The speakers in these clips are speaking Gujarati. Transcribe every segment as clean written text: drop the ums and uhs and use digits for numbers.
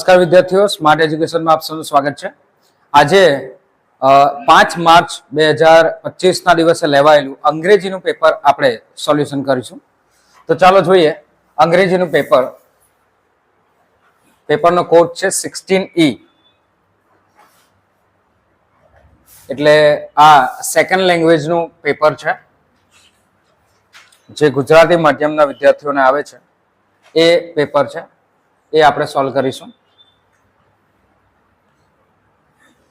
નમસ્કાર વિદ્યાર્થીઓ, સ્માર્ટ એજ્યુકેશનમાં આપ સૌનું સ્વાગત છે. આજે 5 માર્ચ 2025 ના દિવસે લેવાયેલું અંગ્રેજીનું પેપર આપણે સોલ્યુશન કરીશું. તો ચાલો જોઈએ અંગ્રેજીનું પેપરનો કોડ છે 16E. એટલે આ સેકન્ડ લેંગ્વેજનું પેપર છે જે ગુજરાતી માધ્યમના વિદ્યાર્થીઓને આવે છે. એ પેપર છે, એ આપણે સોલ્વ કરીશું.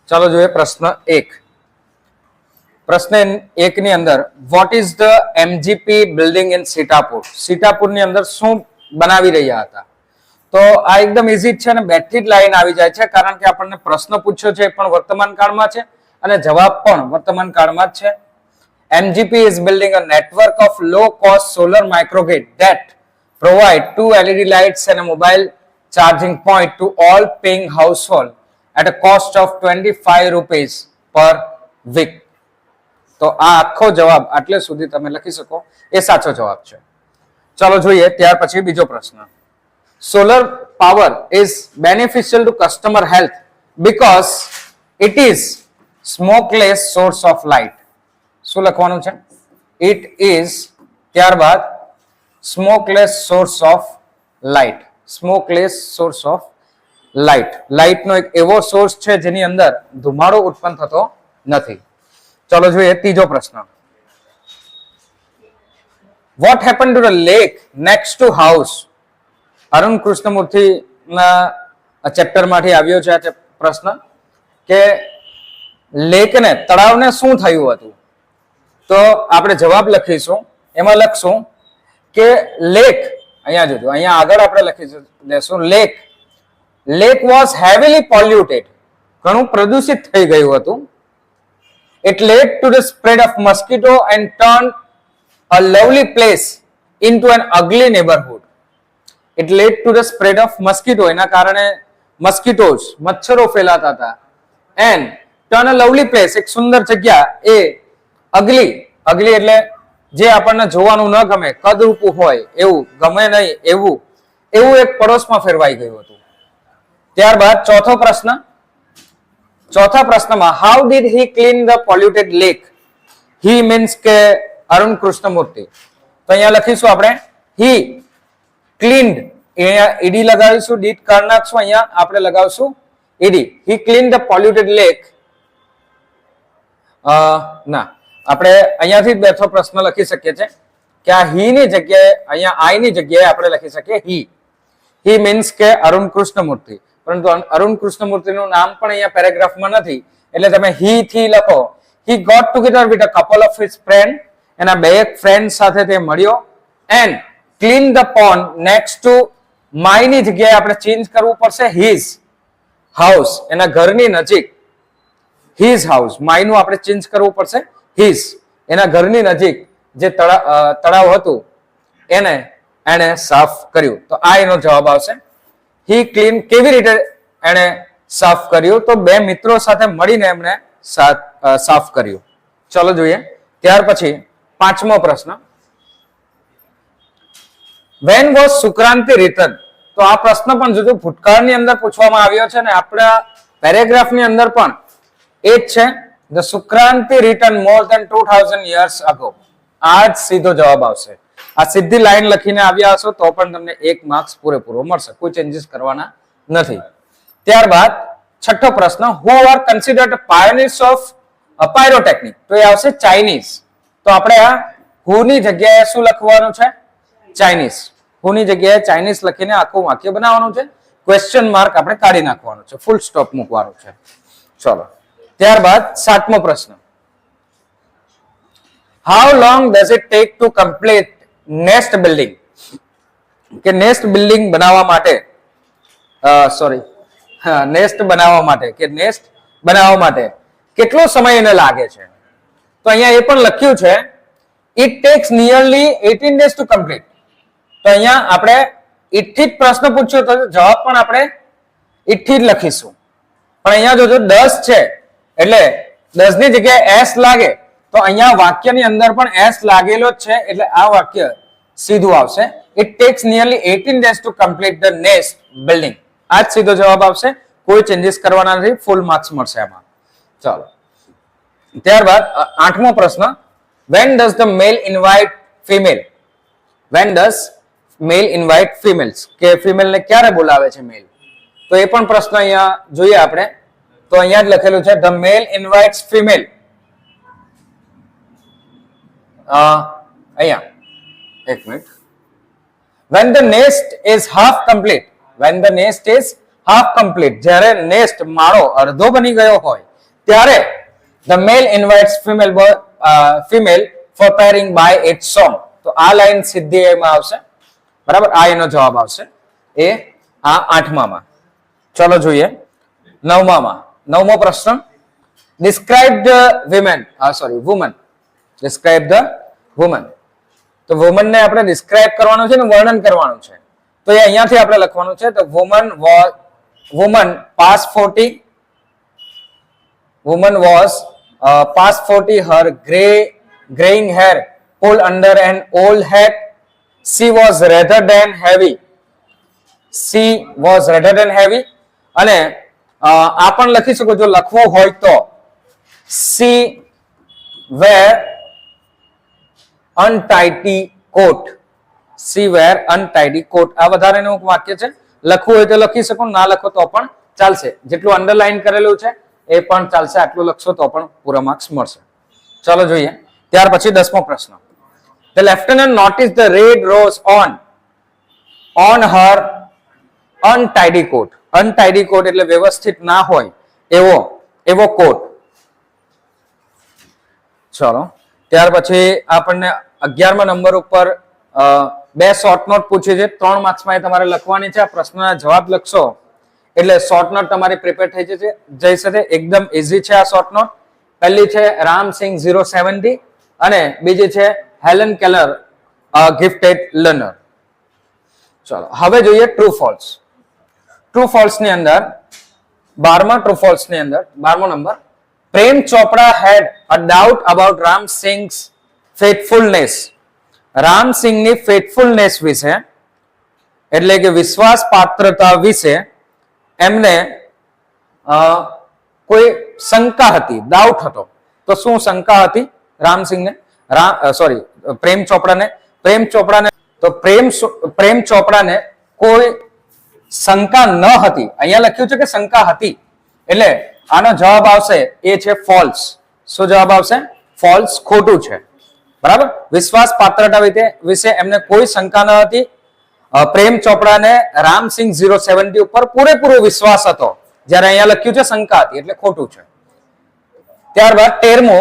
ચાલો જોઈએ પ્રશ્ન 1. પ્રશ્ન 1 ની અંદર what is the MGP building in Sitapur? સીતાપુરની અંદર શું બનાવી રહ્યા હતા? તો આ એકદમ ઇઝી છે અને બેઠી જ લાઈન આવી જાય છે, કારણ કે આપણને પ્રશ્ન પૂછ્યો છે એ પણ વર્તમાન કાળમાં છે અને જવાબ પણ વર્તમાન કાળમાં જ છે. MGP is building a network of low cost solar microgrid that provide 2 LED lights and a mobile charging point to all paying household at a cost of 25 rupees per week. તો આ આખો જવાબ આટલે સુધી તમે લખી શકો એ સાચો જવાબ છે. ચાલો જોઈએ ત્યાર પછી બીજો પ્રશ્ન. Solar power is beneficial to customer health because it is smokeless source of light. શું લખવાનું છે? It is ત્યારબાદ smokeless source of light. Smokeless source of light. લાઇટનો એક એવો સોર્સ છે જેની અંદર ધુમાડો ઉત્પન્ન થતો નથી. ચલો જોઈએ ત્રીજો પ્રશ્ન. What happen to the lake next to house? Arun Krishnamurthy ના ચેપ્ટરમાંથી આવ્યો છે આ પ્રશ્ન કે લેકને, તળાવને શું થયું હતું? તો આપણે જવાબ લખીશું, એમાં લખશું કે લેક, અહીંયા જોજો, અહીંયા આગળ આપણે લખી દેશું લેક વોઝ હેવીલી પોલ્યુટેડ. ઘણું પ્રદૂષિત થઈ ગયું હતું. It led to the spread of mosquito and turn a lovely place into an ugly neighbourhood. It led to the spread of mosquito, એના કારણે મસ્કીટોઝ, મચ્છરો ફેલાતા હતા. And turn a lovely place, એક સુંદર જગ્યા, એ અગલી એટલે જે આપણને જોવાનું ન ગમે, કદરૂપું હોય એવું, ગમે નહીં એવું એક પડોશમાં ફેરવાઈ ગયું હતું. ત્યારબાદ ચોથા પ્રશ્નમાં how did he clean the polluted lake? He means કે અરુણ કૃષ્ણમૂર્તિ. તો અહીંયા લખીશું આપણે હી ક્લીન્ડ, અહીંયા ઈડી લગાવીશું, ડીડ કાઢી નાખશું, અહીંયા આપણે લગાવશું ED. He clean the polluted lake. ના, આપણે અહીંયાથી બેઠો પ્રશ્ન લખી શકીએ છીએ કે આ હી ની જગ્યાએ, અહીંયા આઈ ની જગ્યાએ આપણે લખી શકીએ હી મીન્સ કે અરુણ કૃષ્ણમૂર્તિ. પરંતુ અરુણ કૃષ્ણમૂર્તિનું નામ પણ અહીંયા પેરેગ્રાફમાં નથી, એટલે તમે હી થી લખો. He got together with a couple of his friend, એના બે એક ફ્રેન્ડ સાથે તે મળ્યો. And clean the pond next to my ની જગ્યાએ આપણે ચેન્જ કરવું પડશે હિઝ હાઉસ, એના ઘરની નજીક. હિઝ હાઉસ, માય નું આપણે ચેન્જ કરવું પડશે હિઝ, એના ઘરની નજીક જે તળાવ હતું એને સાફ કર્યું. તો આ એનો જવાબ આવશે. હી ક્લીન, કેવી રીતે એને સાફ કર્યું? તો બે મિત્રો સાથે મળીને એમણે સાફ કર્યું. ચલો જોઈએ ત્યાર પછી પાંચમો પ્રશ્ન. When was Sukranti return? તો આ પ્રશ્ન પણ જોજો ભૂતકાળની અંદર પૂછવામાં આવ્યો છે ને આપણા પેરેગ્રાફની અંદર પણ એ જ છે. The Sukranti written more than 2000 years ago. આ જ સીધો જવાબ આવશે. આ સીધી લાઈન લખીને આવ્યા હશો તો પણ તમને 1 માર્ક્સ પૂરેપૂરો મળશે, કોઈ ચેન્જીસ કરવાના નથી. ત્યારબાદ છઠ્ઠો પ્રશ્ન. Who are considered pioneers of pyrotechnic? તો એ આવશે ચાઇનીઝ. તો આપણે આ who ની જગ્યાએ શું લખવાનું છે? ચાઇનીઝ. who ની જગ્યાએ ચાઇનીઝ લખીને આખું વાક્ય બનાવવાનું છે. ક્વેશ્ચન માર્ક આપણે કાઢી નાખવાનું છે, ફૂલ સ્ટોપ મૂકવાનું છે. ચલો ત્યારબાદ સાતમો પ્રશ્ન. How long does it take to complete nest building? કે નેસ્ટ બિલ્ડિંગ બનાવવા માટે, નેસ્ટ બનાવવા માટે કેટલો સમય એને લાગે છે? તો અહીંયા એ પણ લખ્યું છે it tax nearly 18 days to complete. તો અહીંયા આપણે ઇટ થી જ પ્રશ્ન પૂછ્યો તો જવાબ પણ આપણે ઇટ થી જ લખીશું. પણ અહીંયા જોજો 10 છે એટલે 10 ની જગ્યાએ s લાગે તો અહીંયા વાક્યની અંદર પણ s લાગેલો જ છે, એટલે આ વાક્ય સીધું આવશે. It tax nearly 18 days to complete the nest building. આ જ સીધો જવાબ આવશે, કોઈ ચેન્જીસ કરવાના નથી, ફૂલ માર્ક્સ મળશે એમાં. ચાલો ત્યારબાદ 8મો પ્રશ્ન, when does the male invite female? when does male invite females? કે ફિમેલ ને ક્યારે બોલાવે છે મેલ? તો એ પણ પ્રશ્ન અહીંયા જોઈએ આપણે. તો અહીંયા જ લખેલું છે the male invites female. અહીંયા એક minute, when the nest is half complete. when the nest is half complete, જ્યારે નેસ્ટ માળો અડધો બની ગયો હોય ત્યારે the male invites female for pairing by its song. તો આ લાઈન સીધી એમાં આવશે, બરાબર, આ એનો જવાબ આવશે એ આ 8માં. ચલો જોઈએ 9માં. 9મો પ્રશ્ન, describe the woman. describe the woman. તો woman ને આપણે describe કરવાનું છે ને વર્ણન કરવાનું છે. તો એ અહીંયાથી આપણે લખવાનું છે, તો woman past 40. woman was past 40, her graying hair pulled under an old hat. She was rather than heavy. અને આ પણ લખી શકો જો લખવું હોય તો, she wear untidy coat. she wear untidy coat. આ વધારેનું વાક્ય છે, લખવું હોય તો લખી શકો, ના લખો તો પણ ચાલશે. જેટલું અંડરલાઈન કરેલું છે એ પણ ચાલશે, આટલું લખશો તો પણ પૂરા માર્ક્સ મળશે. ચાલો જોઈએ ત્યાર પછી 10મો પ્રશ્ન, the lieutenant noticed the red rose on her untidy coat. untidy coat એટલે વ્યવસ્થિત ના હોય એવો કોટ. ચલો ત્યાર પછી આપણને 11મા નંબર ઉપર બે શોર્ટ નોટ પૂછી છે, 3 માર્ક્સમાં એ તમારે લખવાની છે. આ પ્રશ્નના જવાબ લખશો એટલે શોર્ટ નોટ તમારી પ્રિપેર થઈ જશે. એકદમ ઇઝી છે આ શોર્ટ નોટ. પહેલી છે રામસિંગ 070 અને બીજી છે હેલન કેલર ગિફ્ટેડ લર્નર. ચલો હવે જોઈએ ટ્રુ ફોલ્સ. ટ્રુ ફોલ્સ ની અંદર 12મો number, Prem Chopra had a doubt about Ram Singh's faithfulness. Ram સિંહની ફેથફુલનેસ વિશે એટલે કે વિશ્વાસ પાત્રતા વિશે એમને કોઈ શંકા હતી, ડાઉટ હતો. તો શું શંકા હતી રામસિંહને, પ્રેમ ચોપડાને? તો પ્રેમ ચોપડાને કોઈ શંકા ન હતી. અહીંયા લખ્યું છે કે શંકા હતી, એટલે આનો જવાબ આવશે એ છે ફોલ્સ. શું જવાબ આવશે? ફોલ્સ, ખોટું છે. બરાબર, વિશ્વાસ પાત્રતા વિશે એમને કોઈ શંકા ન હતી. પ્રેમ ચોપડાને રામસિંહ 070 ઉપર પૂરેપૂરો વિશ્વાસ હતો, જ્યારે અહીંયા લખ્યું છે શંકા હતી, એટલે ખોટું છે. ત્યારબાદ 13મો,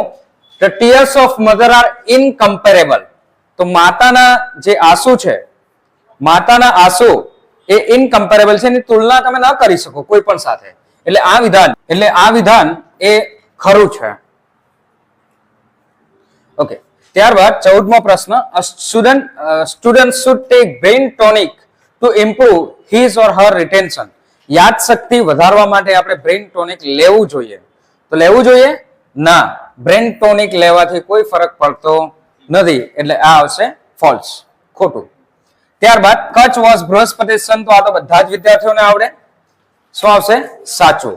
the tears of mother are incomparable. તો માતાના જે આંસુ છે, માતાના આંસુ એ ઇનકમ્પેરેબલ છે, એની તુલના તમે ન કરી શકો કોઈ પણ સાથે. એટલે આ વિધાન એ ખરું છે. ઓકે, ત્યારબાદ 14મો પ્રશ્ન, student should take brain tonic to improve his or Har retention. યાદશક્તિ વધારવા માટે આપણે બ્રેઇન ટોનિક લેવું જોઈએ. તો લેવું જોઈએ ના, બ્રેઇન ટોનિક લેવાથી કોઈ ફરક પડતો નથી, એટલે આ આવશે ફોલ્સ, ખોટું. ત્યારબાદ કચ્છ વોઝ બૃહસ્પતિ સન. તો આ તો બધા જ વિદ્યાર્થીઓને આવડે. શું આવશે? સાચું,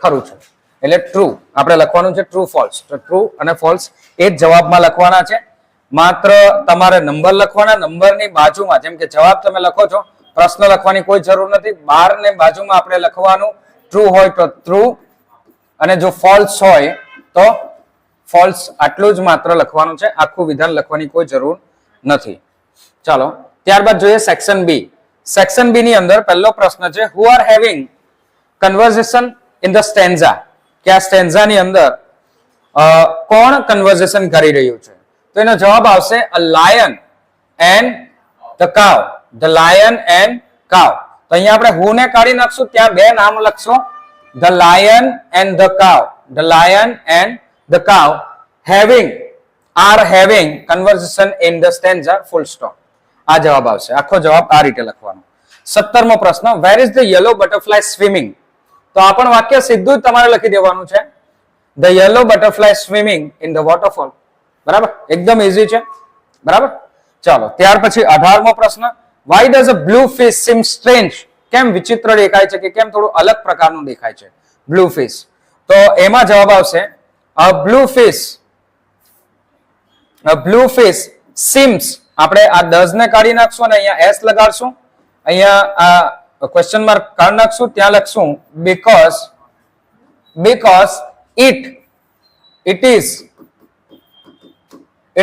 ખરું છે. એટલે ટ્રુ આપણે લખવાનું છે, ટ્રુ ફોલ્સ. તો ટ્રુ અને ફોલ્સ એ જ જવાબમાં લખવાના છે. માત્ર તમારે નંબર લખવાના, નંબરની બાજુમાં, જેમ કે જવાબ તમે લખો છો, પ્રશ્ન લખવાની કોઈ જરૂર નથી. 12 ને બાજુમાં આપણે લખવાનું, ટ્રુ હોય તો ટ્રુ અને જો ફોલ્સ હોય તો ફોલ્સ. આટલું જ માત્ર લખવાનું છે, આખું વિધાન લખવાની કોઈ જરૂર નથી. ચાલો ત્યારબાદ જોઈએ સેક્શન બી. સેક્શન બી ની અંદર પહેલો પ્રશ્ન છે, who are having conversation in the stanza. કે આ સ્ટેન્ઝા ની અંદર કોણ કન્વર્ઝેશન કરી રહ્યું છે? તો એનો જવાબ આવશે a lion and the cow. The lion and કાવ. તો અહીંયા આપણે હુ ને કાઢી નાખશું, ત્યાં બે નામ લખશો, the lion and the cow. The lion and the cow are having conversation in the stanza, full stop. આ જવાબ આવશે. આખો જવાબ આ રીતે લખવાનો. 17મો પ્રશ્ન, where is the yellow butterfly swimming? તો આ પણ વાક્ય સીધું જ તમારે લખી દેવાનું છે, the yellow butterfly swimming in the waterfall. બરાબર, એકદમ ઈઝી છે. બરાબર, ચાલો ત્યાર પછી 18મો પ્રશ્ન, why does a blue fish seem strange કેમ વિચિત્ર દેખાય છે કે કેમ થોડું અલગ પ્રકારનું દેખાય છે બ્લુ ફિશ? તો એમાં જવાબ આવશે બ્લુ ફિશ સિમ્સ. આપણે આ ડઝ ને કાઢી નાખશું અને અહીંયા એસ લગાડશું, અહીંયા આ ક્વેશ્ચન માર્ક કાઢી નાખશું, ત્યાં લખશું because it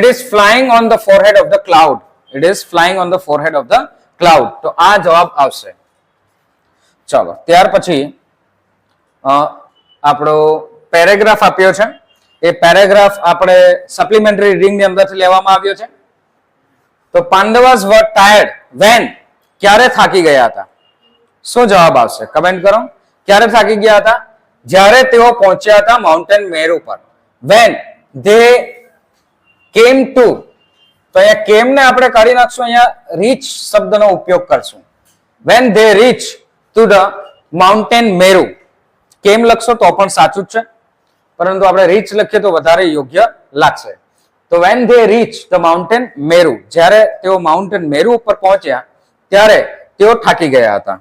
is flying on the forehead of the cloud. It is flying on the forehead of the cloud. તો આ જવાબ આવશે. ચાલો ત્યાર પછી આપણો પેરેગ્રાફ આપ્યો છે, એ પેરેગ્રાફ આપણે સપ્લિમેન્ટરી રીડિંગ ની અંદરથી લેવામાં આવ્યો છે. તો પાંડવાસ વર ટાયર્ડ વેન, ક્યારે થાકી ગયા હતા? શું જવાબ આવશે? કમેન્ટ કરો. ક્યારે થાકી ગયા હતા? જ્યારે તેઓ પહોંચ્યા હતા માઉન્ટેન મેરુ પર. વેન ધે કેમ ટુ, તો અહીંયા કેમ ને આપણે કાઢી નાખશું, અહીંયા રીચ શબ્દનો ઉપયોગ કરશું. When they rich to the mountain Meru. કેમ લખશો તો પણ સાચું જ છે, પરંતુ આપણે રીચ લખીએ તો વધારે યોગ્ય લાગશે. તો when they reach the mountain Meru, જ્યારે તેઓ માઉન્ટેન મેરુ ઉપર પહોંચ્યા ત્યારે તેઓ થાકી ગયા હતા.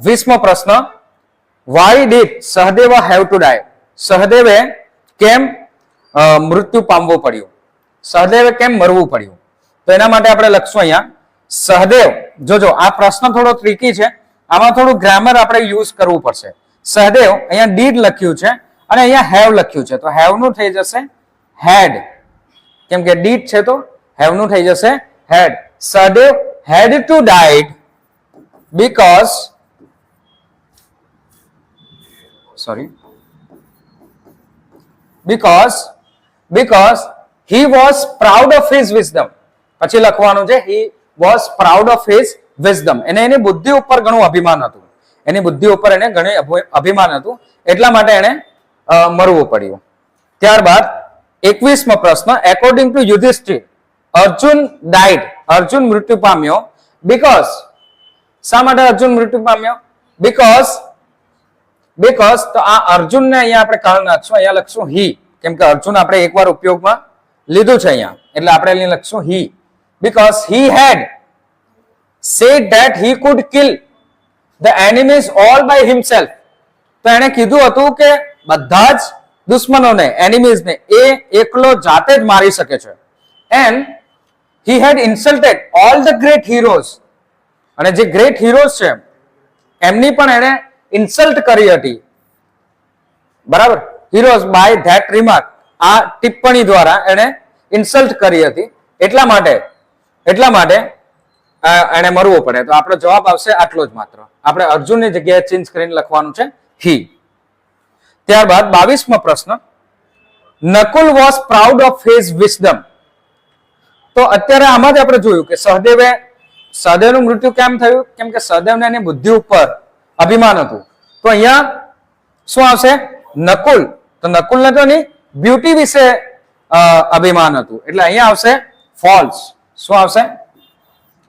20મો પ્રશ્ન, why did Sahadev have to die? સહદેવે કેમ મૃત્યુ પામવું પડ્યું? સહદેવે કેમ મરવું પડ્યું? તો એના માટે આપણે લખશું અહીંયા સહદેવ. જોજો આ પ્રશ્ન થોડો ટ્રિકી છે, આમાં થોડું ગ્રામર આપણે યુઝ કરવું પડશે. સહદેવ, અહીંયા ડીડ લખ્યું છે અને અહીંયા હેવ લખ્યું છે, તો હેવ નું થઈ જશે હેડ, કેમ કે ડીડ છે તો હેવ નું થઈ જશે હેડ. Sahadev had to died because he was proud of his wisdom. પછી લખવાનું છે he was proud of his wisdom. એને એની બુદ્ધિ ઉપર ઘણું અભિમાન હતું, એની બુદ્ધિ ઉપર એને ઘણું અભિમાન હતું, એટલા માટે એને મરવું પડ્યું. ત્યારબાદ 21મો પ્રશ્ન, according to Yudhishthir Arjun died, Arjun મૃત્યુ પામ્યો બીકોઝ. શા માટે અર્જુન મૃત્યુ પામ્યો? બીકોઝ તો આ અર્જુન ને અહીંયા આપણે કારણ નાખશું, અહીંયા લખશું હી, કેમ કે અર્જુન આપણે એકવાર ઉપયોગમાં લીધું છે અહીંયા, એટલે આપણે અહીંયા લખશું he. Because he had said that he could kill the enemies all by himself. તો એને કીધું હતું કે બધા જ દુશ્મનોને, એનિમીઝ ને એ એકલો જાતે જ મારી શકે છે. And he had insulted all the great heroes. અને જે ગ્રેટ હીરોઝ છે એમની પણ એને ઇન્સલ્ટ કરી હતી, બરાબર. હીરોઝ બાય ધેટ રિમાર્ક, આ ટિપ્પણી દ્વારા એને ઇન્સલ્ટ કરી હતી, એટલા માટે એને મરવું પડે. તો આપણો જવાબ આવશે આટલો જ માત્ર. આપણે અર્જુનની જગ્યાએ ચેન્જ કરીને લખવાનું છે હી. ત્યારબાદ 22મો પ્રશ્ન, Nakul was proud of his wisdom. તો અત્યારે આમાં જ આપણે જોયું કે સહદેવનું મૃત્યુ કેમ થયું? કેમ કે સહદેવને એની બુદ્ધિ ઉપર અભિમાન હતું. તો અહીંયા શું આવશે? નકુલ. તો નકુલને તો એની બ્યુટી વિશે અભિમાન હતું, એટલે અહીંયા આવશે ફોલ્સ. શું આવશે?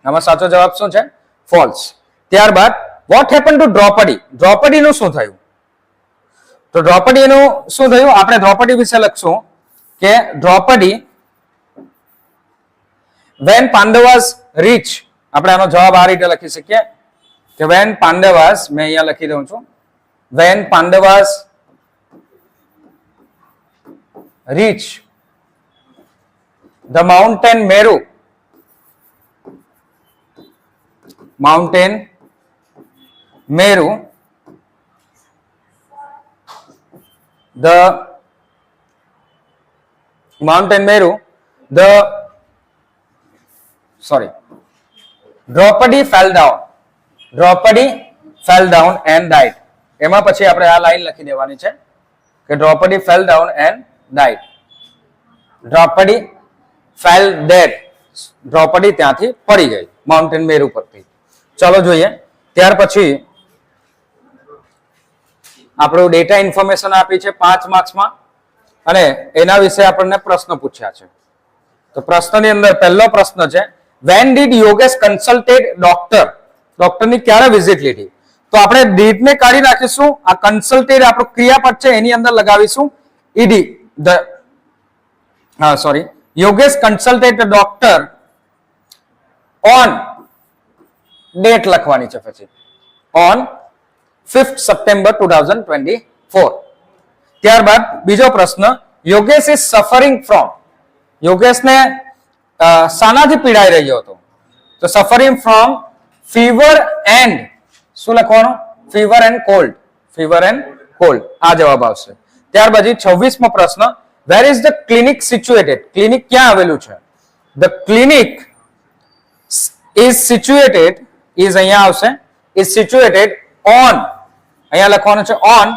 આમાં સાચો જવાબ શું છે? ફોલ્સ. ત્યારબાદ વોટ હેપન ટુ દ્રૌપદી? દ્રૌપદીનું શું થયું? તો દ્રૌપદીનું શું થયું? આપણે દ્રૌપદી વિશે લખશું કે દ્રૌપદી when Pandavas reach, આપણે આનો જવાબ આ રીતે લખી શકીએ કે when Pandavas, મેં અહીંયા લખી દઉં છું, when Pandavas reach the mountain Meru, the Draupadi fell down and died. એમાં પછી આપણે આ લાઈન લખી દેવાની છે કે Draupadi fell down and died. Draupadi fell dead. Draupadi ત્યાંથી પડી ગઈ માઉન્ટેન મેરુ પરથી. ચાલો જોઈએ. ત્યાર પછી આપણું ડેટા ઇન્ફોર્મેશન આપી છે 5 માર્ક્સમાં, અને એના વિશે આપણને પ્રશ્ન પૂછ્યા છે. તો પ્રશ્નની અંદર પહેલો પ્રશ્ન છે, when did Yogesh consulted doctor? ડોક્ટરની ક્યારે વિઝિટ લીધી? તો આપણે did ને કાઢી નાખીશું, આ કન્સલ્ટેડ આપણું ક્રિયાપદ છે એની અંદર લગાવીશું ed. Yogesh consulted the doctor on date લખવાની છે પછી ઓન 5th સપ્ટેમ્બર 2024. ત્યારબાદ બીજો પ્રશ્ન, યોગેશ ઇઝ સફરિંગ ફ્રોમ. યોગેશને શાનાથી પીડાઈ રહ્યો હતો? તો સફરિંગ ફ્રોમ ફીવર એન્ડ, શું લખવાનું? Fever and cold. Fever and cold આ જવાબ આવશે. ત્યાર પછી 26મો પ્રશ્ન, where is the clinic situated? Clinic ક્યાં આવેલું છે? The clinic is situated, is અહીંયા આવશે, ઇઝ સિચ્યુએટેડ ઓન, અહીંયા લખવાનું છે on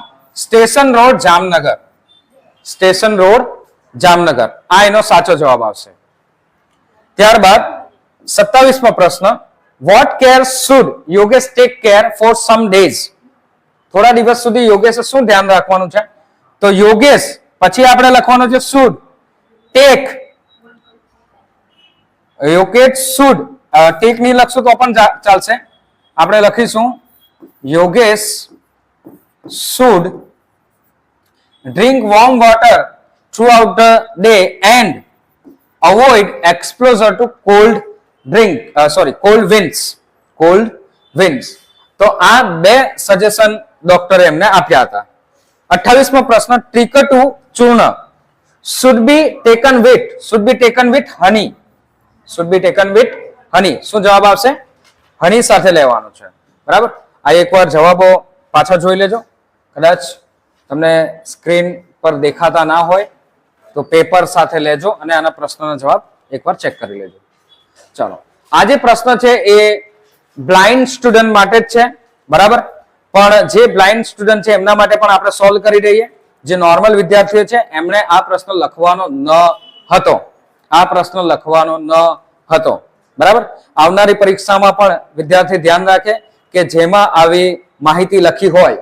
station road Jamnagar. Station road Jamnagar આ એનો સાચો જવાબ આવશે. ત્યારબાદ 27મો પ્રશ્ન, vote care should Yogesh take care for some days? થોડા દિવસ સુધી યોગેશે શું ધ્યાન રાખવાનું છે? તો યોગેશ પછી આપણે લખવાનું છે should take. Yogesh should take નહીં લખશું તો પણ ચાલશે. આપણે લખીશું Yogesh should drink warm water throughout the day and avoid exposure to cold winds. તો આ બે સજેશન ડોક્ટરે એમને આપ્યા હતા. 28મો પ્રશ્ન, ટ્રીકટુ ચૂર્ણ should be taken with honey. શું જવાબ આવશે? હની સાથે લેવાનું છે. બરાબર. આ એકવાર જવાબો પાછા જોઈ લેજો. કદાચ તમને સ્ક્રીન પર દેખાતા ના હોય તો પેપર સાથે લેજો અને આના પ્રશ્નનો જવાબ એકવાર ચેક કરી લેજો. ચાલો, આ જે પ્રશ્ન છે એ બ્લાઇન્ડ સ્ટુડન્ટ માટે જ છે. બરાબર. પણ જે બ્લાઇન્ડ સ્ટુડન્ટ છે એમના માટે પણ આપણે સોલ્વ કરી દઈએ. જે નોર્મલ વિદ્યાર્થીઓ છે એમણે આ પ્રશ્ન લખવાનો ન હતો. બરાબર. આવનારી પરીક્ષામાં પણ વિદ્યાર્થી ધ્યાન રાખે કે જેમાં આવી માહિતી લખી હોય,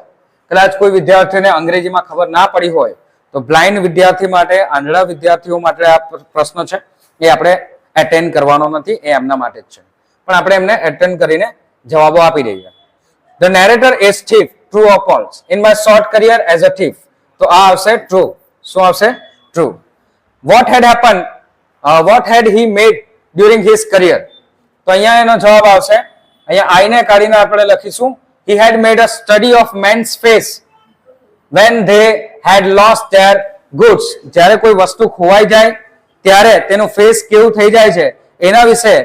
કદાચ કોઈ વિદ્યાર્થીને અંગ્રેજીમાં ખબર ના પડી હોય તો બ્લાઇન્ડ વિદ્યાર્થી માટે, આંધળા વિદ્યાર્થીઓ માટે આ પ્રશ્ન છે એ આપણે એટેન્ડ કરવાનો નથી, એ એમના માટે જ છે. પણ આપણે એમને એટેન્ડ કરીને જવાબો આપી દઈએ. The narrator is thief, true or false? In my short career as a thief. તો આ આવશે ટ્રુ. શું આવશે? True. What had happened? What had he made during his career? તો અહીંયા એનો જવાબ આવશે, અહીંયા આઈને કાઢીને આપણે લખીશું he had made a study of men's face when they had lost their goods. જ્યારે કોઈ વસ્તુ ખોવાઈ જાય ત્યારે તેનું ફેસ કેવું થઈ જાય છે એના વિશે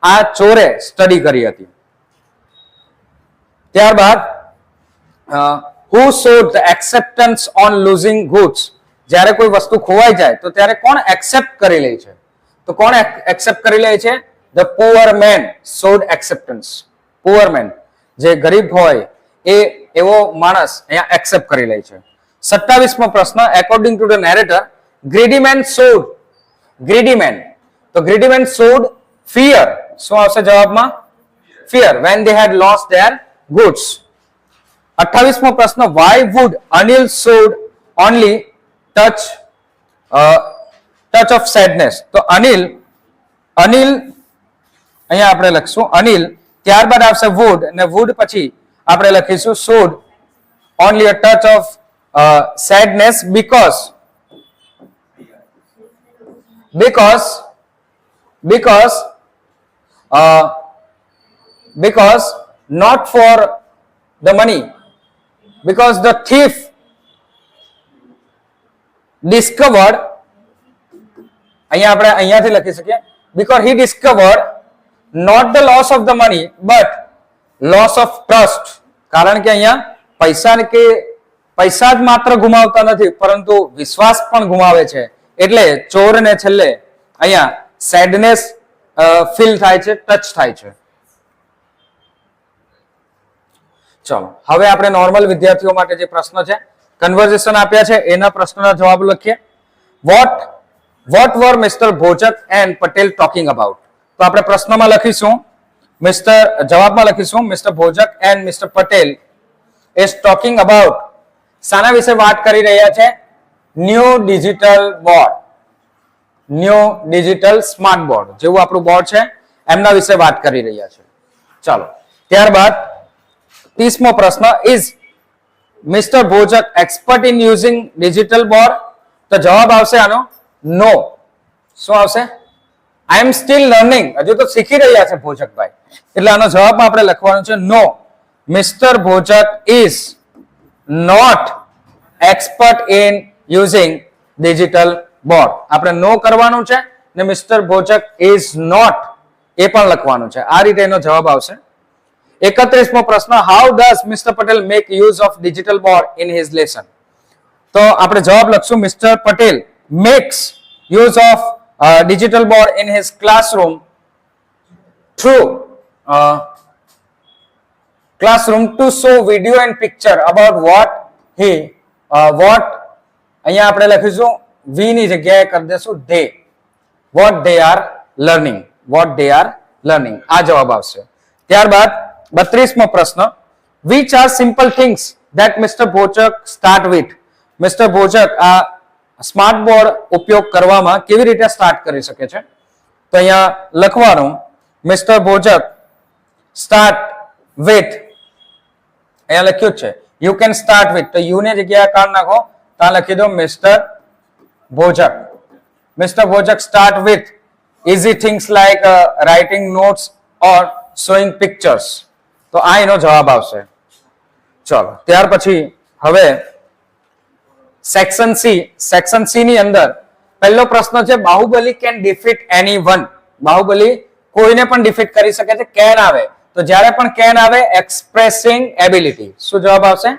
આ ચોરે સ્ટડી કરી હતી. ત્યારબાદ who showed the acceptance on losing goods? જ્યારે કોઈ વસ્તુ ખોવાઈ જાય તો ત્યારે કોણ એક્સેપ્ટ કરી લે છે? તો કોણ એક્સેપ્ટ કરી લે છે? the poor man showed acceptance. poor man, જે ગરીબ હોય એ એવો માણસ અહીંયા એક્સેપ્ટ કરી લે છે. 27મો પ્રશ્ન, according to the narrator, greedy man showed fear. શું આવશે જવાબમાં? fear when they had lost their goods. 28મો પ્રશ્ન, why would Anil showed only touch of sadness? તો અનિલ અહીંયા આપણે લખશું અનિલ, ત્યારબાદ આવશે would અને would પછી આપણે લખીશું showed only a touch of sadness because not for the money, because the thief discovered, અહીંયા આપણે અહીંયાથી લખી શકીએ because he discovered not the loss of the money but loss of trust. કારણ કે અહીંયા પૈસા જ માત્ર ગુમાવતા નથી પરંતુ વિશ્વાસ પણ ગુમાવે છે. એટલે ચોરને છેલ્લે અહીંયા સેડનેસ ફીલ થાય છે, ટચ થાય છે. ચલો, હવે આપણે નોર્મલ વિદ્યાર્થીઓ માટે જે પ્રશ્ન છે કન્વર્ઝેશન આપ્યા છે એના પ્રશ્નના જવાબ લખીએ. what were Mr. Bhojak and Patel talking about? તો આપણે પ્રશ્નમાં લખીશું જવાબમાં લખીશું Mr. Bhojak and Mr. Patel is talking about. શાના વિશે વાત કરી રહ્યા છે? ન્યૂ ડિજિટલ સ્માર્ટ બોર્ડ, જેવું આપણું બોર્ડ છે એમના વિશે વાત કરી રહ્યા છે. ચાલો, ત્યારબાદ 30મો પ્રશ્ન, is Mr. Bhojak expert in using digital board? તો જવાબ આવશે આનો નો. શું આવશે? આઈ એમ સ્ટીલ લર્નિંગ, હજુ તો શીખી રહ્યા છે ભોજકભાઈ. એટલે આનો જવાબમાં આપણે લખવાનું છે no, mister Bhojak is not expert in using digital board. આપણે નો કરવાનું છે ને mister Bhojak is not a પણ લખવાનું છે. આ રીતે એનો જવાબ આવશે. 31મો પ્રશ્ન, how does mister Patel make use of digital board in his lesson. તો આપણે જવાબ લખશું mister Patel makes use of digital board in his classroom through classroom to show video and picture about what અહીંયા આપણે લખીશું we ની જગ્યાએ કરી દેશું they, what they are learning, આ જવાબ આવશે. ત્યારબાદ 32મો પ્રશ્ન, which are simple things that Mr. Bojak start with. Mister Bhojak આ સ્માર્ટ બોર્ડ ઉપયોગ કરવામાં કેવી રીતે સ્ટાર્ટ કરી શકે છે? તો અહીંયા લખવાનું મિસ્ટર ભોજક સ્ટાર્ટ વિથ, અહીંયા લખ્યું છે યુ કેન સ્ટાર્ટ વિથ, તો યુ ની જગ્યાએ કાઢ નાખો, ત્યાં લખી દો mister Bhojak. Mister Bhojak start with easy things like writing notes or showing pictures. તો આ એનો જવાબ આવશે. ચલો ત્યાર પછી હવે સેક્શન સી ની અંદર પહેલો પ્રશ્ન છે Baahubali can defeat anyone. Baahubali કોઈને પણ ડિફીટ કરી શકે છે. કેન આવે તો જ્યારે પણ કેન આવે એક્સપ્રેસિંગ એબિલિટી. શું જવાબ આવશે?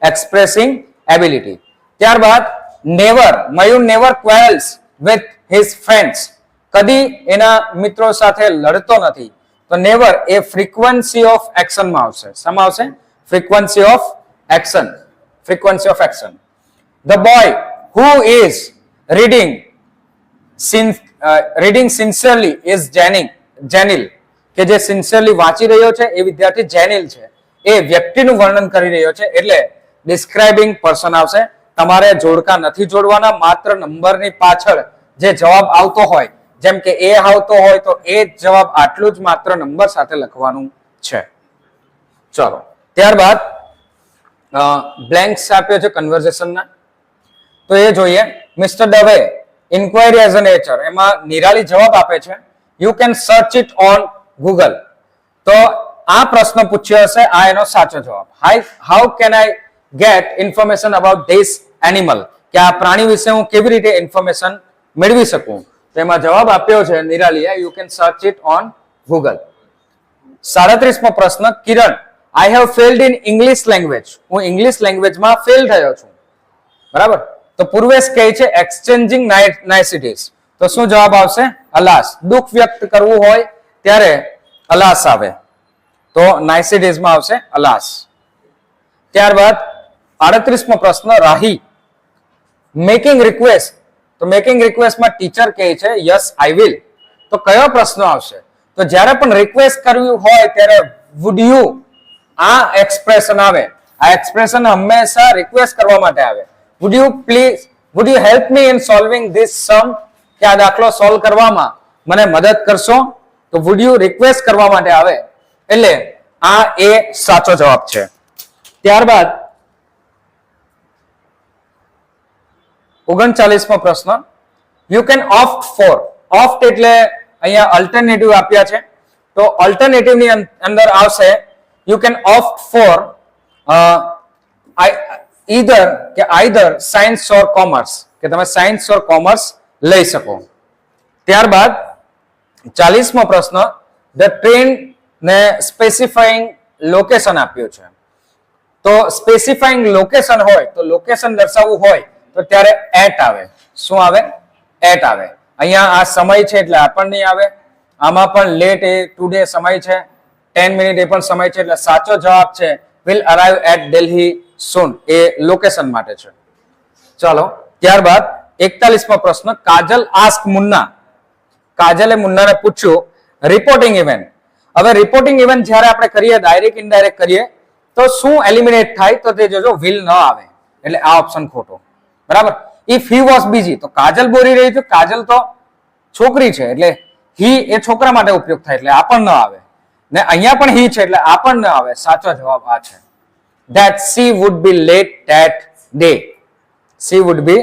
Expressing ability. ત્યારબાદ never, Mayur never quarrels with his friends. કદી એના મિત્રો સાથે લડતો નથી. તો નેવર એ ફ્રીક્વન્સી ઓફ એક્શનમાં આવશે. શેમાં આવશે? Frequency of action. The boy who is reading sincerely is Janil. કે જે સિન્સિયરલી વાંચી રહ્યો છે એ વિદ્યાર્થી જેનિલ છે. એ વ્યક્તિનું વર્ણન કરી રહ્યો છે એટલે ડિસ્ક્રાઇબિંગ પર્સન આવશે. તમારે જોડકા નથી જોડવાના, માત્ર નંબરની પાછળ જે જવાબ આવતો હોય, જેમ કે એ આવતો હોય તો એ જવાબ આટલું જ માત્ર નંબર સાથે લખવાનું છે. ચલો ત્યારબાદ બ્લેન્ક્સ આપ્યો છે કન્વર્ઝેશનના, તો એ જોઈએ. Mister Dave inquiry as a nature, એમાં નિરાલી જવાબ આપે છે you can search it on Google. તો આ પ્રશ્ન પૂછ્યો હશે, આ એનો સાચો જવાબ. How can I get information about this animal, કે આ પ્રાણી વિશે હું કેવી રીતે ઇન્ફોર્મેશન મેળવી શકું? તો એમાં જવાબ આપ્યો છે નિરાલીએ you can search it on Google. 37મો પ્રશ્ન, Kiran I have failed in English language. હું ઇંગ્લિશ લેંગ્વેજમાં ફેલ થયો છું. બરાબર. તો પૂર્વેશ કહે છે એક્સચેન્જિંગ નાઇસિટીઝ. તો શું જવાબ આવશે? અલાસ. દુઃખ વ્યક્ત કરવું હોય ત્યારે અલાસ આવે, તો નાઇસિટીઝમાં આવશે અલાસ. ત્યારબાદ 38મો પ્રશ્ન, રાહી મેકિંગ રિક્વેસ્ટ. તો મેકિંગ રિક્વેસ્ટમાં ટીચર કહે છે યસ આઈ વિલ. તો કયો પ્રશ્ન આવશે? તો જ્યારે પણ રિક્વેસ્ટ કરવી હોય ત્યારે વુડ યુ, આ એક્સપ્રેશન આવે. આ એક્સપ્રેશન હંમેશા રિક્વેસ્ટ કરવા માટે આવે. would you help me in solving this sum, કે આ દાખલો સોલ્વ કરવામાં મને મદદ કરશો? તો would you રિક્વેસ્ટ કરવા માટે આવે, એટલે આ એ સાચો જવાબ છે. ત્યારબાદ 39મો પ્રશ્ન, you can opt for. opt એટલે અહીંયા અલ્ટરનેટિવ આપ્યા છે, તો અલ્ટરનેટિવ ની અંદર આવશે you can opt for either science or commerce, કે તમે સાયન્સ ઓર કોમર્સ લઈ શકો. ત્યારબાદ 40મો પ્રશ્ન, ધ ટ્રેન ને સ્પેસિફાઈંગ લોકેશન આપ્યું છે. તો સ્પેસિફાઈંગ લોકેશન હોય તો લોકેશન દર્શાવવું હોય તો ત્યારે એટ આવે. શું આવે? એટ આવે. અહીંયા આ સમય છે એટલે આ પણ નહીં આવે. આમાં પણ લેટ એ ટુડે સમય છે, 10 મિનિટ એ પણ સમય છે, એટલે સાચો જવાબ છે will arrive at Delhi soon, A location માટે છે. ચાલો ત્યારબાદ 41મો પ્રશ્ન, કાજલ આસ્ક મુન્ના. કાજલે મુન્નાને પૂછ્યું રિપોર્ટિંગ ઇવેન્ટ. હવે રિપોર્ટિંગ ઇવેન્ટ જ્યારે આપણે કરીએ ડાયરેક્ટ ઇનડાયરેક્ટ કરીએ તો શું એલિમિનેટ થાય? તો તે જોજો will ન આવે, એટલે આ ઓપ્શન ખોટો. બરાબર. ઇફ હી વોઝ બીજી, તો કાજલ બોલી રહી છે, કાજલ તો છોકરી છે એટલે હી એ છોકરા માટે ઉપયોગ થાય એટલે આ પણ ન આવે. ને અહીંયા પણ હી છે એટલે આ પણ ન આવે. સાચો જવાબ આ છે. That she would be late that day. She would be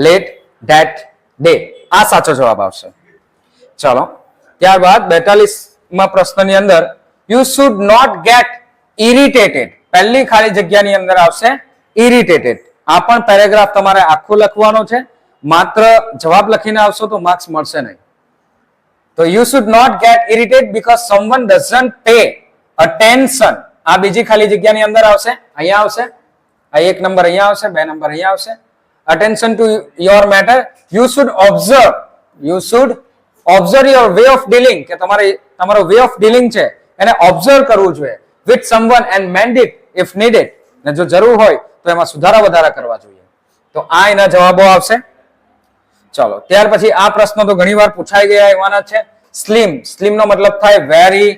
late that day. આ સાચો જવાબ આવશે. ચલો ત્યારબાદ 42માં પ્રશ્નની અંદર you should not get irritated, પહેલી ખાલી જગ્યાની અંદર આવશે ઇરિટેટેડ. આ પણ પેરેગ્રાફ તમારે આખો લખવાનો છે, માત્ર જવાબ લખીને આવશો તો માર્ક્સ મળશે નહીં. તો you should not get irritated because someone doesn't pay attention. આ બીજી ખાલી જગ્યાની અંદર આવશે, અહીંયા આવશે. આ એક નંબર અહીંયા આવશે, બે નંબર અહીંયા આવશે. attention to your matter. You should observe your way of dealing, કે તમારો way of dealing છે એને observe કરવું જોઈએ with someone and mend it if needed. ને જો જરૂર હોય તો એમાં સુધારા વધારા કરવા જોઈએ. તો આ એના જવાબો આવશે. ચલો ત્યાર પછી આ પ્રશ્ન તો ઘણીવાર પૂછાઈ ગયા એવાના છે. સ્લિમ નો મતલબ થાય વેરી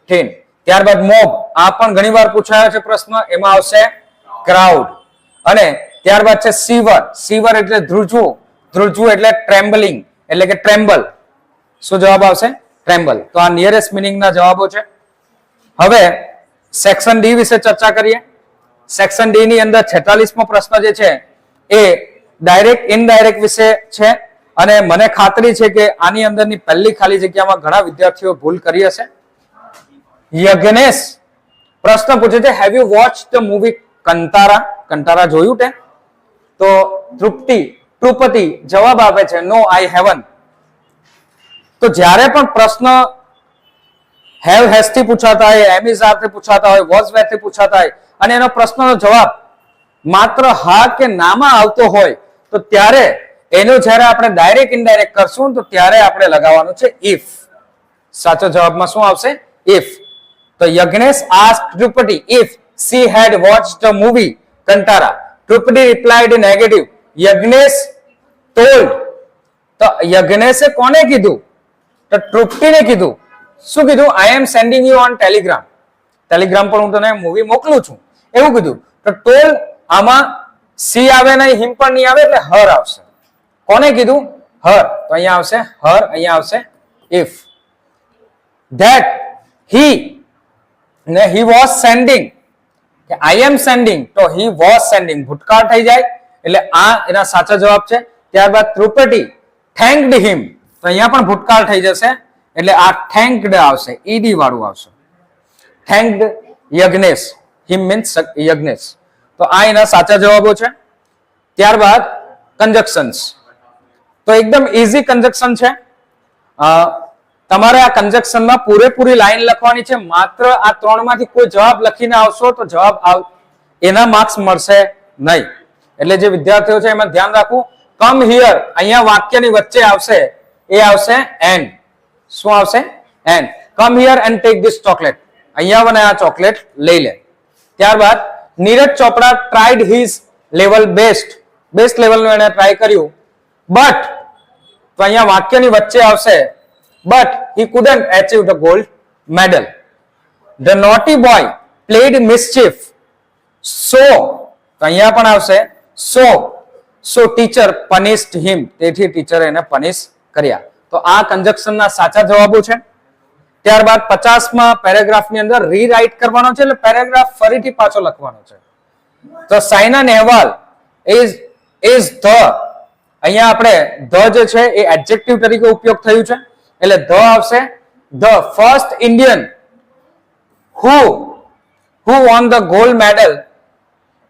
થિન, ત્યારબાદ મોબ, આ પણ ઘણીવાર પૂછાયો છે પ્રશ્ન, એમાં આવશે ક્રાઉડ. અને ત્યારબાદ છે સીવર એટલે ધ્રુજવું એટલે ટ્રેમ્બલિંગ એટલે કે ટ્રેમ્બલ. શું જવાબ આવશે? ટ્રેમ્બલ. તો આ નિયરેસ્ટ મિનિંગ ના જવાબો છે. હવે સેક્શન ડી વિશે ચર્ચા કરીએ. સેક્શન ડી ની અંદર 46મો પ્રશ્ન જે છે એ ડાયરેક્ટ ઇનડાયરેક્ટ વિશે છે, અને મને ખાતરી છે કે આની અંદરની પહેલી ખાલી જગ્યામાં ઘણા વિદ્યાર્થીઓ ભૂલ કરી હશે. યજ્ઞેશ પ્રશ્ન પૂછે છે have you watch the movie Kantara જોયું તે? તો તૃપતિ જવાબ આપે છે નો આઈ હેવન. તો જ્યારે પણ પ્રશ્ન હેવ હેઝ થી પૂછાતા હોય, એમ ઇઝ આર થી પૂછાતા હોય, વોઝ વેર થી પૂછાતા હોય અને એનો પ્રશ્નનો જવાબ માત્ર હા કે નામાં આવતો હોય તો ત્યારે એનો જ્યારે આપણે ડાયરેક્ટ ઇનડાયરેક્ટ કરશું તો ત્યારે આપણે લગાવવાનું છે ઇફ. સાચો જવાબમાં શું આવશે? ઇફ. તો Yagnesh asked Drupadi if she had watched the movie Kantara. Drupadi replied negative. Yagnesh told. તો યજ્ઞેશે કોને કીધું? તો તૃપ્તિને કીધું. શું કીધું? I am sending you on telegram. Telegram પર હું તને મૂવી મોકલું છું એવું કીધું. તો told આમાં સી આવે નહીં, હિમ પણ નહીં આવે, એટલે હર આવશે. કોને કીધું? હર. તો અહીંયા આવશે હર, અહીંયા આવશે if. That he ને he was sending, કે I am sending, તો he was sending ભૂતકાળ થઈ જાય એટલે આ એના સાચા જવાબ છે. ત્યારબાદ ત્રિપટી thanked him, તો અહીંયા પણ ભૂતકાળ થઈ જશે એટલે આ thanked આવશે, ed વાળું આવશે. thanked Yagnesh, him means Yagnesh. તો આ એના સાચા જવાબો છે. ત્યારબાદ કંજક્શન્સ, તો એકદમ ઈઝી કંજક્શન છે. તમારે આ કંજક્શનમાં પૂરેપૂરી લાઈન લખવાની છે. માત્ર આ ત્રણમાંથી કોઈ જવાબ લખીને આવશો તો જવાબ એના માર્ક્સ મળશે નહીં. એટલે જે વિદ્યાર્થીઓ છે એમાં ધ્યાન રાખવું. કમ હિયર અહીંયા વાક્યની વચ્ચે આવશે, એ આવશે એન્ડ. શું આવશે? And. Come here and take this chocolate, અહીંયા મને આ ચોકલેટ લઈ લે. ત્યારબાદ Neeraj Chopra tried his level best લેવલનું એને ટ્રાય કર્યું, બટ તો અહીંયા વાક્યની વચ્ચે આવશે but he couldn't achieve the gold medal. The naughty boy played mischief, so તો અહીંયા પણ આવશે so teacher punished him, તેથી ટીચર એને પનિશ કર્યા. તો આ કંજક્શનના સાચા જવાબો છે. ત્યારબાદ 50માં પેરેગ્રાફની અંદર રીરાઇટ કરવાનો છે, એટલે પેરેગ્રાફ ફરીથી પાછો લખવાનો છે. તો સાયના નેહવાલ is the, અહીંયા આપણે the જે છે એ એડજેક્ટિવ તરીકે ઉપયોગ થયું છે એટલે the આવશે. the first Indian who won the gold medal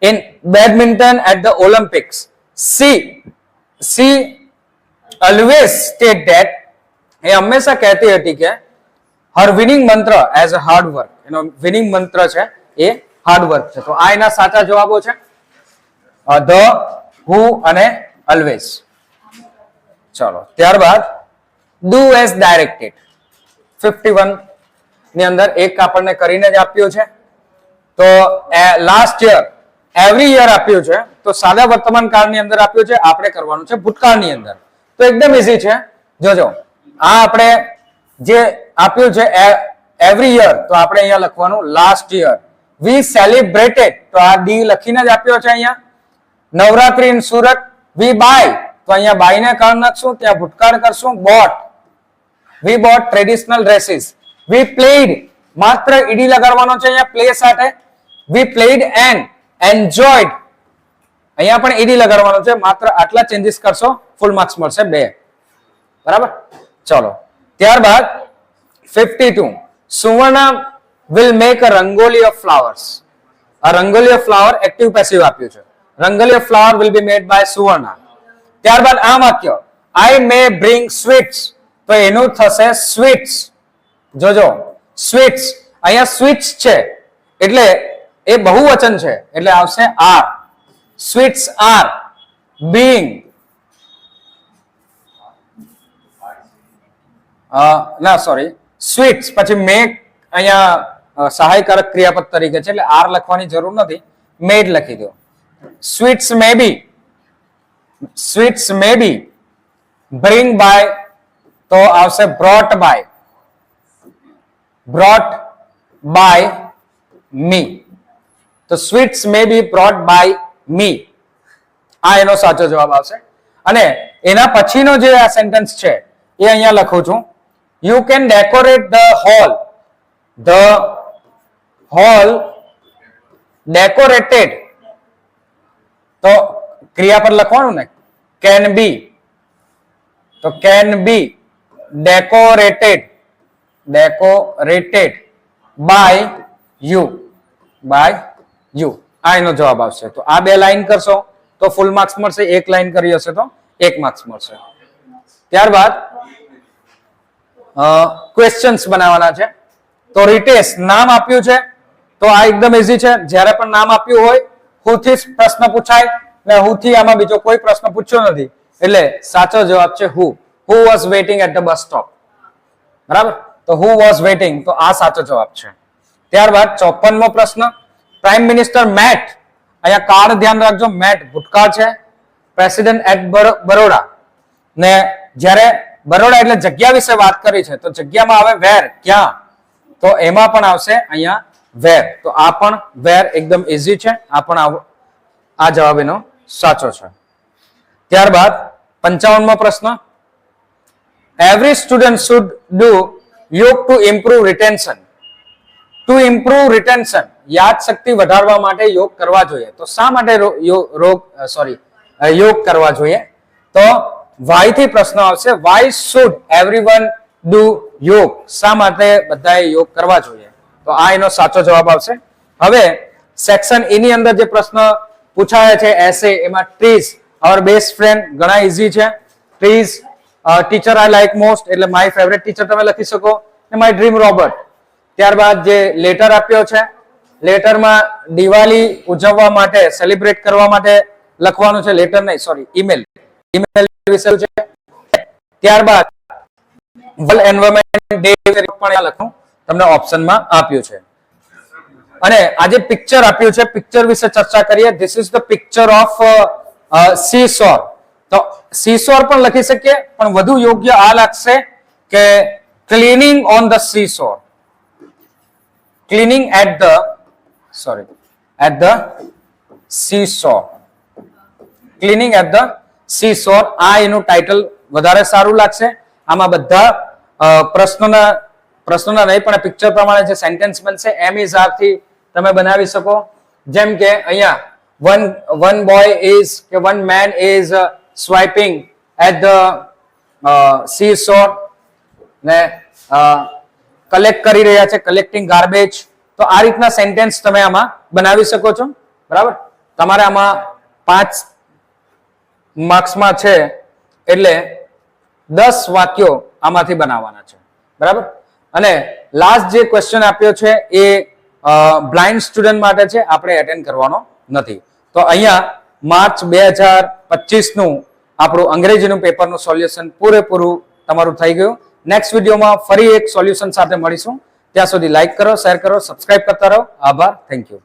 in badminton at the Olympics. She always state that, એ હંમેશા કહેતી હતી કે her winning mantra as a hard work, એનો winning મંત્ર છે એ હાર્ડ વર્ક છે. તો આ એના સાચા જવાબો છે, the, who અને always. ચલો ત્યારબાદ do as directed. 51 ની અંદર એક આપણને કરીને જ આપ્યું છે. તો લાસ્ટ યર એવરી યર આપ્યું છે, તો સાદા વર્તમાન કાળની અંદર આપ્યું છે, આપણે કરવાનું છે ભૂતકાળની અંદર. તો એકદમ ઈઝી છે. જોજો આ આપણે જે આપ્યું છે એવરી યર, તો આપણે અહીંયા લખવાનું લાસ્ટ યર. વી સેલિબ્રેટેડ, તો આ ડી લખીને જ આપ્યો છે અહીંયા. Navratri in Surat, we buy, તો અહીંયા બાય ને કાળ નાખશું, ત્યાં ભૂતકાળ કરશું. Bought, we bought traditional dresses. We played, માત્ર ed લગાડવાનો છે અહીંયા પ્લે સાથે. we played and enjoyed, અહીંયા પણ ed લગાડવાનો છે. માત્ર આટલા ચેન્જીસ કરશો, ફૂલ માર્ક્સ મળશે 2. બરાબર. ચલો ત્યારબાદ 52 Suvarna will make a rangoli of flowers. A rangoli of flower active passive આપ્યું છે. Rangoli of flower will be made by Suvarna. ત્યારબાદ આ વાક્ય I may bring sweets, તો એનું થશે sweets. જોજો sweets, અહીંયા sweets છે એટલે એ બહુવચન છે એટલે આવશે are. Sweets are being ના સોરી સ્વીટ્સ પછી મેક અહીંયા સહાયકારક ક્રિયાપદ તરીકે છે એટલે આર લખવાની જરૂર નથી, મેડ લખી દો. Sweets may be bring by તો આવશે બ્રોટ બાય મી. તો sweets may be brought by me, આ એનો સાચો જવાબ આવશે. અને એના પછીનો જે આ સેન્ટેન્સ છે એ અહીંયા લખું છું. You can decorate the hall decorated, તો ક્રિયાપદ લખવાનું ને can be, તો can be decorated by you આ એનો જવાબ આવશે. તો આ બે લાઈન કરશો તો ફૂલ માર્ક્સ મળશે, એક લાઈન કરી હશે તો 1 માર્ક્સ મળશે. ત્યારબાદ ક્વેશ્ચન્સ બનાવવાના છે. તો રિટેશ નામ આપ્યું છે તો આ એકદમ ઈઝી છે. જ્યારે પણ નામ આપ્યું હોય who થી પ્રશ્ન પૂછાય ને who થી આમાં બીજો કોઈ પ્રશ્ન પૂછ્યો નથી એટલે સાચો જવાબ છે who was waiting at the bus stop. બરાબર, તો who was waiting, તો આ સાચો જવાબ છે. ત્યારબાદ 54મો પ્રશ્ન પ્રાઇમ મિનિસ્ટર મેટ, અહીંયા કાર્ડ ધ્યાન રાખજો, મેટ ભૂતકાળ છે, પ્રેસિડેન્ટ એટ બરોડા ને જ્યારે બરોડા એટલે જગ્યા વિશે વાત કરી છે તો જગ્યામાં આવે વેર, ક્યાં, તો એમાં પણ આવશે અહીંયા વેર. તો આ પણ વેર એકદમ ઈઝી છે, આ પણ આ જવાબ એનો સાચો છે. ત્યારબાદ 55મો પ્રશ્ન એવરી સ્ટુડન્ટ શુડ ડુ યોગ to improve retention. To improve retention, યાદશક્તિ વધારવા માટે યોગ કરવા જોઈએ. તો શા માટે યોગ કરવા જોઈએ? તો વાય થી પ્રશ્ન આવશે. વાય શુડ એવરીવન ડુ યોગ, શા માટે બધાએ યોગ કરવા જોઈએ? તો આ એનો સાચો જવાબ આવશે. હવે સેક્શન ઈ ની અંદર જે પ્રશ્ન પૂછાયા છે એસે, એમાં ટ્રીઝ અવર બેસ્ટ ફ્રેન્ડ ઘણા ઈઝી છે. Trees teacher I like most એટલે માય ફેવરેટ ટીચર તમે લખી શકો, ને માય ડ્રીમ રોબોટ. ત્યારબાદ જે લેટર આપ્યો છે, લેટરમાં દિવાળી ઉજવવા માટે સેલિબ્રેટ કરવા માટે લખવાનું છે, લેટર નહીં સોરી ઈમેલ વિશે છે. ત્યારબાદ વર્લ્ડ એન્વાયરમેન્ટ ડે પણ લખું તમને ઓપ્શનમાં આપ્યું છે. અને આજે પિક્ચર આપ્યું છે, પિક્ચર વિશે ચર્ચા કરીએ. This is the picture of સીસોર. તો સીસોર પણ લખી શકીએ પણ વધુ યોગ્ય આ લાગશે કે cleaning on the seashore, cleaning at the seashore, cleaning at the seashore. આ એનું ટાઇટલ વધારે સારું લાગશે. આમાં બધા પ્રશ્નોના નહીં પણ પિક્ચર પ્રમાણે જે સેન્ટેન્સ બનશે એમ ઇઝ આર થી તમે બનાવી શકો. જેમ કે અહીંયા વન બોય ઇઝ કે one man is swiping at the seesaw ને કલેક્ટ કરી રહ્યા છે, કલેક્ટિંગ ગાર્બેજ. તો આ રીતના સેન્ટેન્સ તમે આમાં બનાવી શકો છો. બરાબર, તમારે આમાં 5 માર્ક્સમાં છે એટલે 10 વાક્યો આમાંથી બનાવવાના છે. બરાબર, અને લાસ્ટ જે ક્વેશ્ચન આપ્યો છે એ બ્લાઇન્ડ સ્ટુડન્ટ માટે છે, આપણે એટેન્ડ કરવાનો નથી. તો અહીંયા માર્ચ 2025 નું આપણું અંગ્રેજીનું પેપરનું સોલ્યુશન પૂરેપૂરું તમારું થઈ ગયું. નેક્સ્ટ વિડીયોમાં ફરી એક સોલ્યુશન સાથે મળીશું. ત્યાં સુધી લાઈક કરો, શેર કરો, સબસ્ક્રાઇબ કરતા રહો. આભાર, થેન્ક યુ.